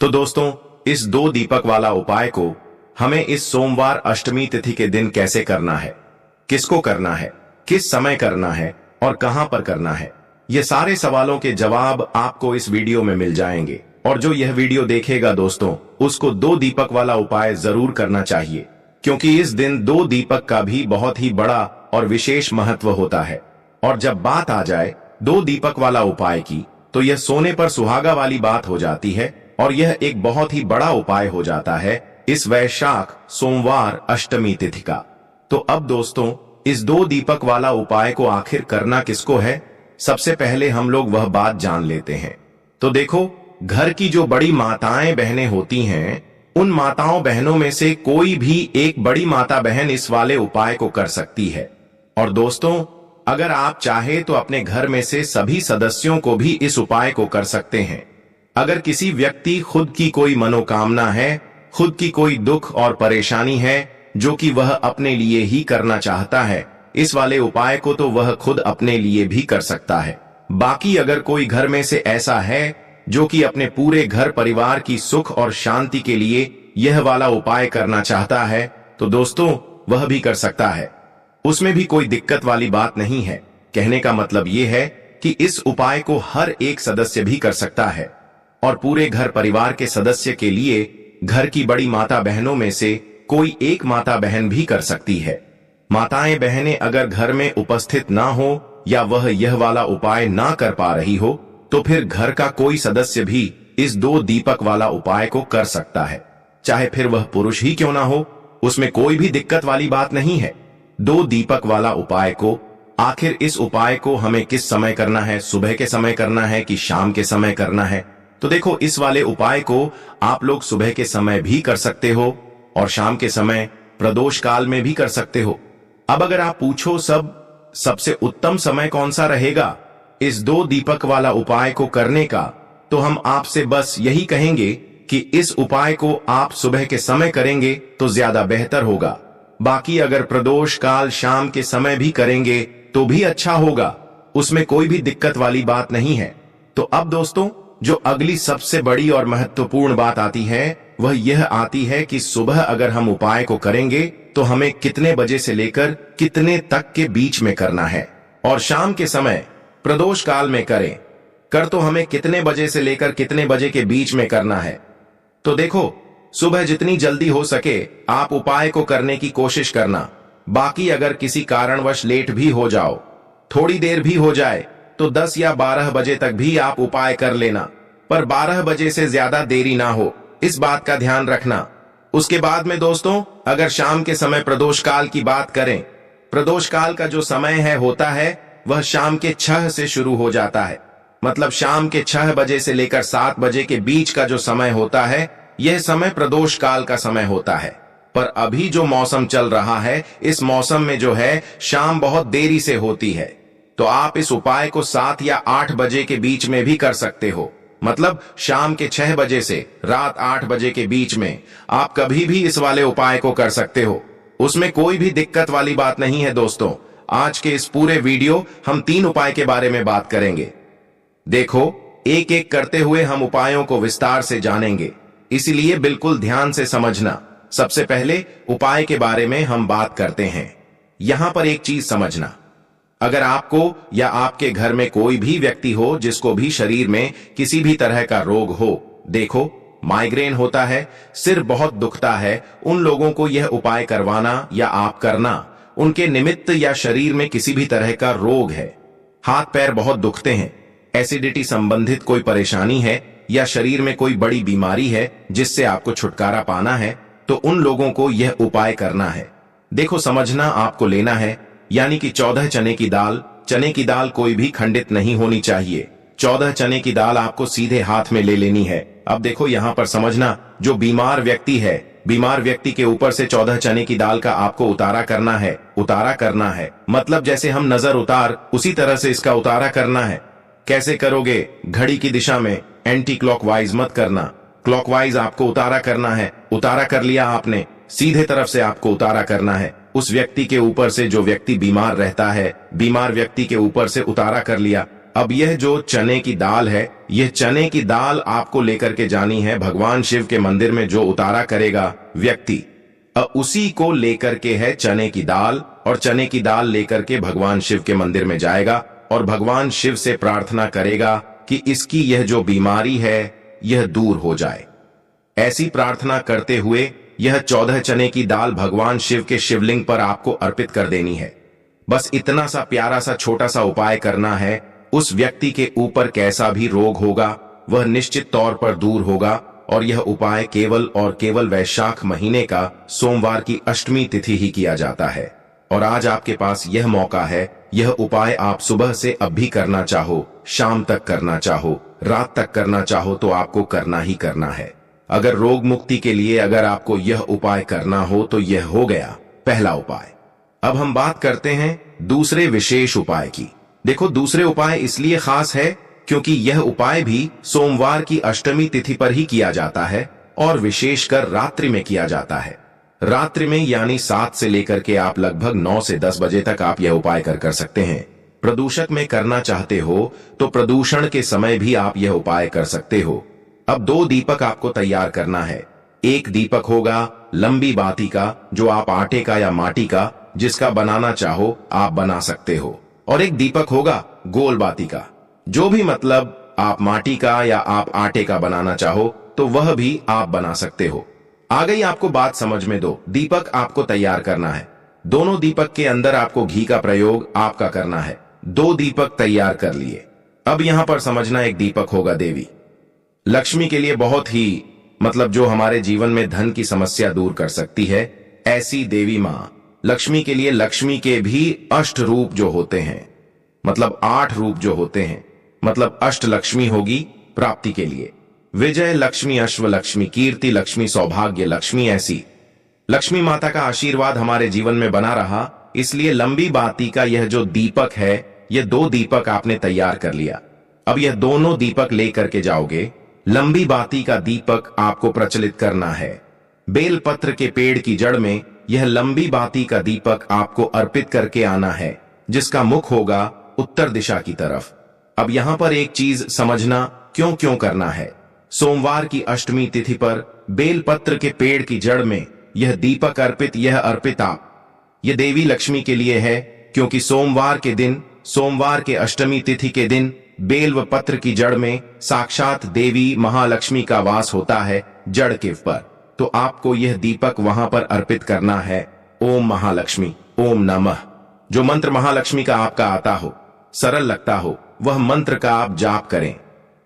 तो दोस्तों, इस 2 दीपक वाला उपाय को हमें इस सोमवार अष्टमी तिथि के दिन कैसे करना है, किसको करना है, किस समय करना है और कहां पर करना है, ये सारे सवालों के जवाब आपको इस वीडियो में मिल जाएंगे। और जो यह वीडियो देखेगा दोस्तों, उसको 2 दीपक वाला उपाय जरूर करना चाहिए, क्योंकि इस दिन 2 दीपक का भी बहुत ही बड़ा और विशेष महत्व होता है। और जब बात आ जाए 2 दीपक वाला उपाय की, तो यह सोने पर सुहागा वाली बात हो जाती है और यह एक बहुत ही बड़ा उपाय हो जाता है इस वैशाख सोमवार अष्टमी तिथि का। तो अब दोस्तों, इस 2 दीपक वाला उपाय को आखिर करना किसको है, सबसे पहले हम लोग वह बात जान लेते हैं। तो देखो, घर की जो बड़ी माताएं बहनें होती हैं, उन माताओं बहनों में से कोई भी एक बड़ी माता बहन इस वाले उपाय को कर सकती है। और दोस्तों, अगर आप चाहे तो अपने घर में से सभी सदस्यों को भी इस उपाय को कर सकते हैं। अगर किसी व्यक्ति खुद की कोई मनोकामना है, खुद की कोई दुख और परेशानी है जो कि वह अपने लिए ही करना चाहता है, इस वाले उपाय को तो वह खुद अपने लिए भी कर सकता है। बाकी अगर कोई घर में से ऐसा है जो कि अपने पूरे घर परिवार की सुख और शांति के लिए यह वाला उपाय करना चाहता है, तो दोस्तों वह भी कर सकता है। उसमें भी कोई दिक्कत वाली बात नहीं है। कहने का मतलब यह है कि इस उपाय को हर एक सदस्य भी कर सकता है और पूरे घर परिवार के सदस्य के लिए घर की बड़ी माता बहनों में से कोई एक माता बहन भी कर सकती है। माताएं बहनें अगर घर में उपस्थित ना हो या वह यह वाला उपाय ना कर पा रही हो, तो फिर घर का कोई सदस्य भी इस 2 दीपक वाला उपाय को कर सकता है, चाहे फिर वह पुरुष ही क्यों ना हो। उसमें कोई भी दिक्कत वाली बात नहीं है। 2 दीपक वाला उपाय को आखिर इस उपाय को हमें किस समय करना है, सुबह के समय करना है कि शाम के समय करना है। तो देखो, इस वाले उपाय को आप लोग सुबह के समय भी कर सकते हो और शाम के समय प्रदोष काल में भी कर सकते हो। अब अगर आप पूछो सबसे उत्तम समय कौन सा रहेगा इस 2 दीपक वाला उपाय को करने का, तो हम आपसे बस यही कहेंगे कि इस उपाय को आप सुबह के समय करेंगे तो ज्यादा बेहतर होगा। बाकी अगर प्रदोष काल शाम के समय भी करेंगे तो भी अच्छा होगा, उसमें कोई भी दिक्कत वाली बात नहीं है। तो अब दोस्तों, जो अगली सबसे बड़ी और महत्वपूर्ण बात आती है, वह यह आती है कि सुबह अगर हम उपाय को करेंगे तो हमें कितने बजे से लेकर कितने तक के बीच में करना है, और शाम के समय प्रदोष काल में कर तो हमें कितने बजे से लेकर कितने बजे के बीच में करना है। तो देखो, सुबह जितनी जल्दी हो सके आप उपाय को करने की कोशिश करना। बाकी अगर किसी कारणवश लेट भी हो जाओ, थोड़ी देर भी हो जाए, तो 10 या 12 बजे तक भी आप उपाय कर लेना, पर 12 बजे से ज्यादा देरी ना हो, इस बात का ध्यान रखना। उसके बाद में दोस्तों, अगर शाम के समय प्रदोष काल की बात करें, प्रदोष काल का जो समय होता है वह शाम के 6 से शुरू हो जाता है। मतलब शाम के 6 बजे से लेकर 7 बजे के बीच का जो समय होता है, यह समय प्रदोष काल का समय होता है। पर अभी जो मौसम चल रहा है, इस मौसम में जो है शाम बहुत देरी से होती है, तो आप इस उपाय को 7 या 8 बजे के बीच में भी कर सकते हो। मतलब शाम के 6 बजे से रात 8 बजे के बीच में आप कभी भी इस वाले उपाय को कर सकते हो, उसमें कोई भी दिक्कत वाली बात नहीं है। दोस्तों, आज के इस पूरे वीडियो हम 3 उपाय के बारे में बात करेंगे। देखो, एक एक करते हुए हम उपायों को विस्तार से जानेंगे, इसलिए बिल्कुल ध्यान से समझना। सबसे पहले उपाय के बारे में हम बात करते हैं। यहां पर एक चीज समझना, अगर आपको या आपके घर में कोई भी व्यक्ति हो जिसको भी शरीर में किसी भी तरह का रोग हो, देखो माइग्रेन होता है, सिर बहुत दुखता है, उन लोगों को यह उपाय करवाना या आप करना, उनके निमित्त या शरीर में किसी भी तरह का रोग है, हाथ पैर बहुत दुखते हैं, एसिडिटी संबंधित कोई परेशानी है या शरीर में कोई बड़ी बीमारी है जिससे आपको छुटकारा पाना है, तो उन लोगों को यह उपाय करना है। देखो, समझना आपको लेना है, यानी कि 14 चने की दाल कोई भी खंडित नहीं होनी चाहिए। 14 चने की दाल आपको सीधे हाथ में ले लेनी है। अब देखो, यहां पर समझना, जो बीमार व्यक्ति है, बीमार व्यक्ति के ऊपर से 14 चने की दाल का आपको उतारा करना है। मतलब जैसे हम नजर उतार, उसी तरह से इसका उतारा करना है। कैसे करोगे? घड़ी की दिशा में एंटी क्लॉकवाइज मत करना, क्लॉकवाइज आपको उतारा करना है। उतारा कर लिया आपने, सीधे तरफ से आपको उतारा करना है। उस व्यक्ति के ऊपर से जो व्यक्ति बीमार रहता है, बीमार व्यक्ति के ऊपर से उतारा कर लिया। अब यह जो चने की दाल है, यह चने की दाल आपको लेकर के जानी है भगवान शिव के मंदिर में। जो उतारा करेगा व्यक्ति, उसी को लेकर के है चने की दाल, और चने की दाल लेकर के भगवान शिव के मंदिर में जाएगा और भगवान शिव से प्रार्थना करेगा कि इसकी यह जो बीमारी है यह दूर हो जाए। ऐसी प्रार्थना करते हुए यह 14 चने की दाल भगवान शिव के शिवलिंग पर आपको अर्पित कर देनी है। बस इतना सा प्यारा सा छोटा सा उपाय करना है। उस व्यक्ति के ऊपर कैसा भी रोग होगा वह निश्चित तौर पर दूर होगा। और यह उपाय केवल और केवल वैशाख महीने का सोमवार की अष्टमी तिथि ही किया जाता है। और आज आपके पास यह मौका है। यह उपाय आप सुबह से अब भी करना चाहो, शाम तक करना चाहो, रात तक करना चाहो, तो आपको करना ही करना है। अगर रोग मुक्ति के लिए अगर आपको यह उपाय करना हो तो यह हो गया पहला उपाय। अब हम बात करते हैं दूसरे विशेष उपाय की। देखो, दूसरे उपाय इसलिए खास है क्योंकि यह उपाय भी सोमवार की अष्टमी तिथि पर ही किया जाता है और विशेषकर रात्रि में किया जाता है। रात्रि में यानी 7 से लेकर के आप लगभग 9 से 10 बजे तक आप यह उपाय कर सकते हैं। प्रदूषक में करना चाहते हो तो प्रदूषण के समय भी आप यह उपाय कर सकते हो। अब 2 दीपक आपको तैयार करना है। एक दीपक होगा लंबी बाती का, जो आप आटे का या माटी का जिसका बनाना चाहो आप बना सकते हो, और एक दीपक होगा गोल बाती का, जो भी मतलब आप माटी का या आप आटे का बनाना चाहो तो वह भी आप बना सकते हो। आ गई आपको बात समझ में। 2 दीपक आपको तैयार करना है। दोनों दीपक के अंदर आपको घी का प्रयोग आपका करना है। 2 दीपक तैयार कर लिए। अब यहां पर समझना, एक दीपक होगा देवी लक्ष्मी के लिए, बहुत ही मतलब जो हमारे जीवन में धन की समस्या दूर कर सकती है, ऐसी देवी मां लक्ष्मी के लिए। लक्ष्मी के भी 8 रूप जो होते हैं, मतलब 8 रूप जो होते हैं, मतलब अष्ट लक्ष्मी होगी प्राप्ति के लिए। विजय लक्ष्मी, अश्व लक्ष्मी, कीर्ति लक्ष्मी, सौभाग्य लक्ष्मी। ऐसी लक्ष्मी माता का आशीर्वाद हमारे जीवन में बना रहा। इसलिए लंबी बाती का यह जो दीपक है, यह 2 दीपक आपने तैयार कर लिया। अब यह दोनों दीपक लेकर के जाओगे। लंबी बाती का दीपक आपको प्रचलित करना है। बेलपत्र के पेड़ की जड़ में यह लंबी बाती का दीपक आपको अर्पित करके आना है, जिसका मुख होगा उत्तर दिशा की तरफ। अब यहां पर एक चीज समझना, क्यों क्यों करना है। सोमवार की अष्टमी तिथि पर बेलपत्र के पेड़ की जड़ में यह दीपक अर्पित, यह अर्पित आप यह देवी लक्ष्मी के लिए है, क्योंकि सोमवार के दिन, सोमवार के अष्टमी तिथि के दिन बेल व पत्र की जड़ में साक्षात देवी महालक्ष्मी का वास होता है, जड़ के पर। तो आपको यह दीपक वहां पर अर्पित करना है। ओम महालक्ष्मी, ओम नमः। जो मंत्र महालक्ष्मी का आपका आता हो, सरल लगता हो, वह मंत्र का आप जाप करें।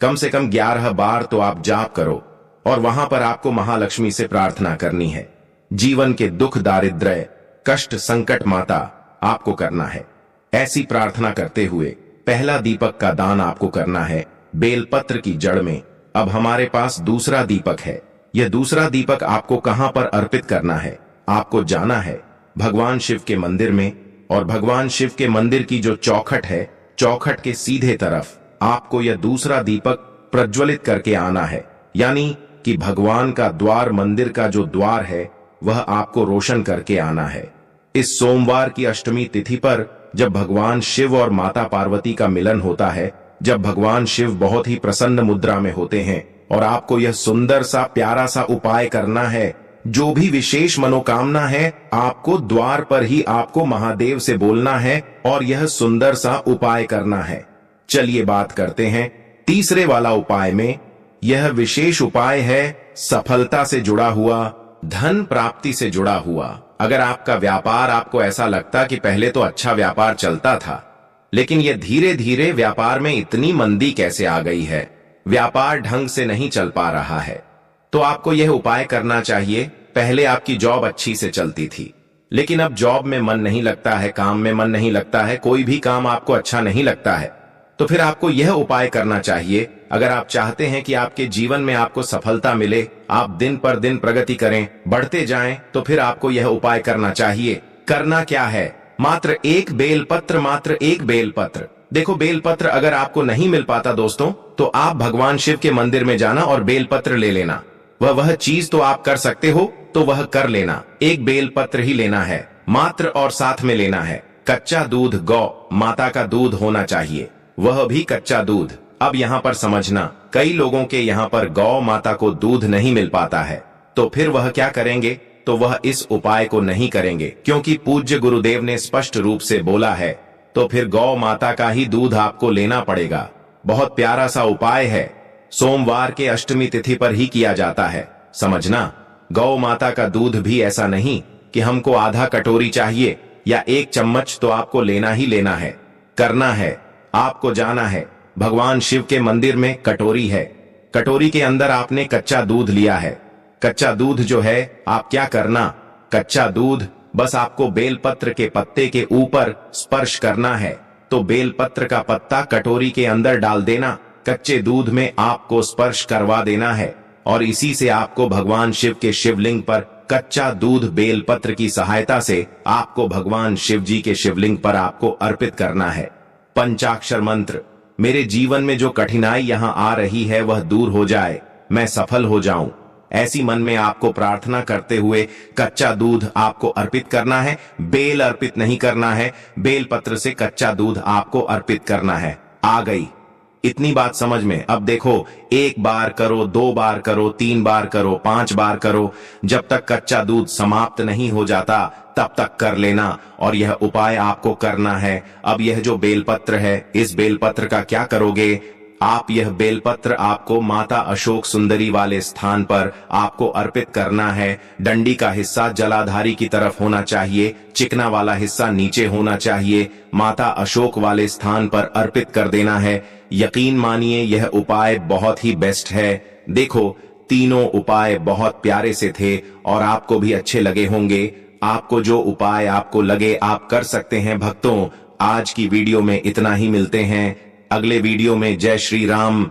कम से कम 11 बार तो आप जाप करो, और वहां पर आपको महालक्ष्मी से प्रार्थना करनी है। जीवन के दुख, दारिद्र्य, कष्ट, संकट माता आपको करना है। ऐसी प्रार्थना करते हुए पहला दीपक का दान आपको करना है बेलपत्र की जड़ में। अब हमारे पास दूसरा दीपक है। यह दूसरा दीपक आपको कहां पर अर्पित करना है? आपको जाना है भगवान शिव के मंदिर में, और भगवान शिव के मंदिर की जो चौखट है, चौखट के सीधे तरफ आपको यह दूसरा दीपक प्रज्वलित करके आना है। यानी कि भगवान का द्वार, मंदिर का जो द्वार है, वह आपको रोशन करके आना है। इस सोमवार की अष्टमी तिथि पर जब भगवान शिव और माता पार्वती का मिलन होता है, जब भगवान शिव बहुत ही प्रसन्न मुद्रा में होते हैं, और आपको यह सुंदर सा प्यारा सा उपाय करना है। जो भी विशेष मनोकामना है, आपको द्वार पर ही आपको महादेव से बोलना है और यह सुंदर सा उपाय करना है। चलिए बात करते हैं तीसरे वाला उपाय में। यह विशेष उपाय है सफलता से जुड़ा हुआ, धन प्राप्ति से जुड़ा हुआ। अगर आपका व्यापार, आपको ऐसा लगता कि पहले तो अच्छा व्यापार चलता था, लेकिन यह धीरे धीरे व्यापार में इतनी मंदी कैसे आ गई है, व्यापार ढंग से नहीं चल पा रहा है, तो आपको यह उपाय करना चाहिए। पहले आपकी जॉब अच्छी से चलती थी, लेकिन अब जॉब में मन नहीं लगता है, काम में मन नहीं लगता है, कोई भी काम आपको अच्छा नहीं लगता है, तो फिर आपको यह उपाय करना चाहिए। अगर आप चाहते हैं कि आपके जीवन में आपको सफलता मिले, आप दिन पर दिन प्रगति करें, बढ़ते जाएं, तो फिर आपको यह उपाय करना चाहिए। करना क्या है? मात्र एक बेलपत्र, मात्र एक बेलपत्र। देखो, बेलपत्र अगर आपको नहीं मिल पाता दोस्तों, तो आप भगवान शिव के मंदिर में जाना और बेलपत्र ले लेना। वह चीज तो आप कर सकते हो, तो वह कर लेना। एक बेलपत्र ही लेना है मात्र, और साथ में लेना है कच्चा दूध, गौ माता का दूध होना चाहिए। वह भी कच्चा दूध। अब यहाँ पर समझना, कई लोगों के यहाँ पर गौ माता को दूध नहीं मिल पाता है, तो फिर वह क्या करेंगे? तो वह इस उपाय को नहीं करेंगे, क्योंकि पूज्य गुरुदेव ने स्पष्ट रूप से बोला है। तो फिर गौ माता का ही दूध आपको लेना पड़ेगा। बहुत प्यारा सा उपाय है, सोमवार के अष्टमी तिथि पर ही किया जाता है। समझना, गौ माता का दूध भी ऐसा नहीं कि हमको आधा कटोरी चाहिए या 1 चम्मच, तो आपको लेना ही लेना है। करना है, आपको जाना है भगवान शिव के मंदिर में। कटोरी है, कटोरी के अंदर आपने कच्चा दूध लिया है। कच्चा दूध जो है, आप क्या करना, कच्चा दूध बस आपको बेलपत्र के पत्ते के ऊपर स्पर्श करना है। तो बेलपत्र का पत्ता कटोरी के अंदर डाल देना, कच्चे दूध में आपको स्पर्श करवा देना है, और इसी से आपको भगवान शिव के शिवलिंग पर कच्चा दूध बेलपत्र की सहायता से आपको भगवान शिव जी के शिवलिंग पर आपको अर्पित करना है। पंचाक्षर मंत्र, मेरे जीवन में जो कठिनाई यहाँ आ रही है वह दूर हो जाए, मैं सफल हो जाऊं, ऐसी मन में आपको प्रार्थना करते हुए कच्चा दूध आपको अर्पित करना है। बेल अर्पित नहीं करना है, बेलपत्र से कच्चा दूध आपको अर्पित करना है। आ गई इतनी बात समझ में? अब देखो, 1 बार करो, 2 बार करो, 3 बार करो, 5 बार करो, जब तक कच्चा दूध समाप्त नहीं हो जाता तब तक कर लेना। और यह उपाय आपको करना है। अब यह जो बेलपत्र है, इस बेलपत्र का क्या करोगे आप? यह बेलपत्र आपको माता अशोक सुंदरी वाले स्थान पर आपको अर्पित करना है। डंडी का हिस्सा जलाधारी की तरफ होना चाहिए, चिकना वाला हिस्सा नीचे होना चाहिए। माता अशोक वाले स्थान पर अर्पित कर देना है। यकीन मानिए, यह उपाय बहुत ही बेस्ट है। देखो, तीनों उपाय बहुत प्यारे से थे और आपको भी अच्छे लगे होंगे। आपको जो उपाय आपको लगे आप कर सकते हैं। भक्तों, आज की वीडियो में इतना ही। मिलते हैं अगले वीडियो में। जय श्री राम।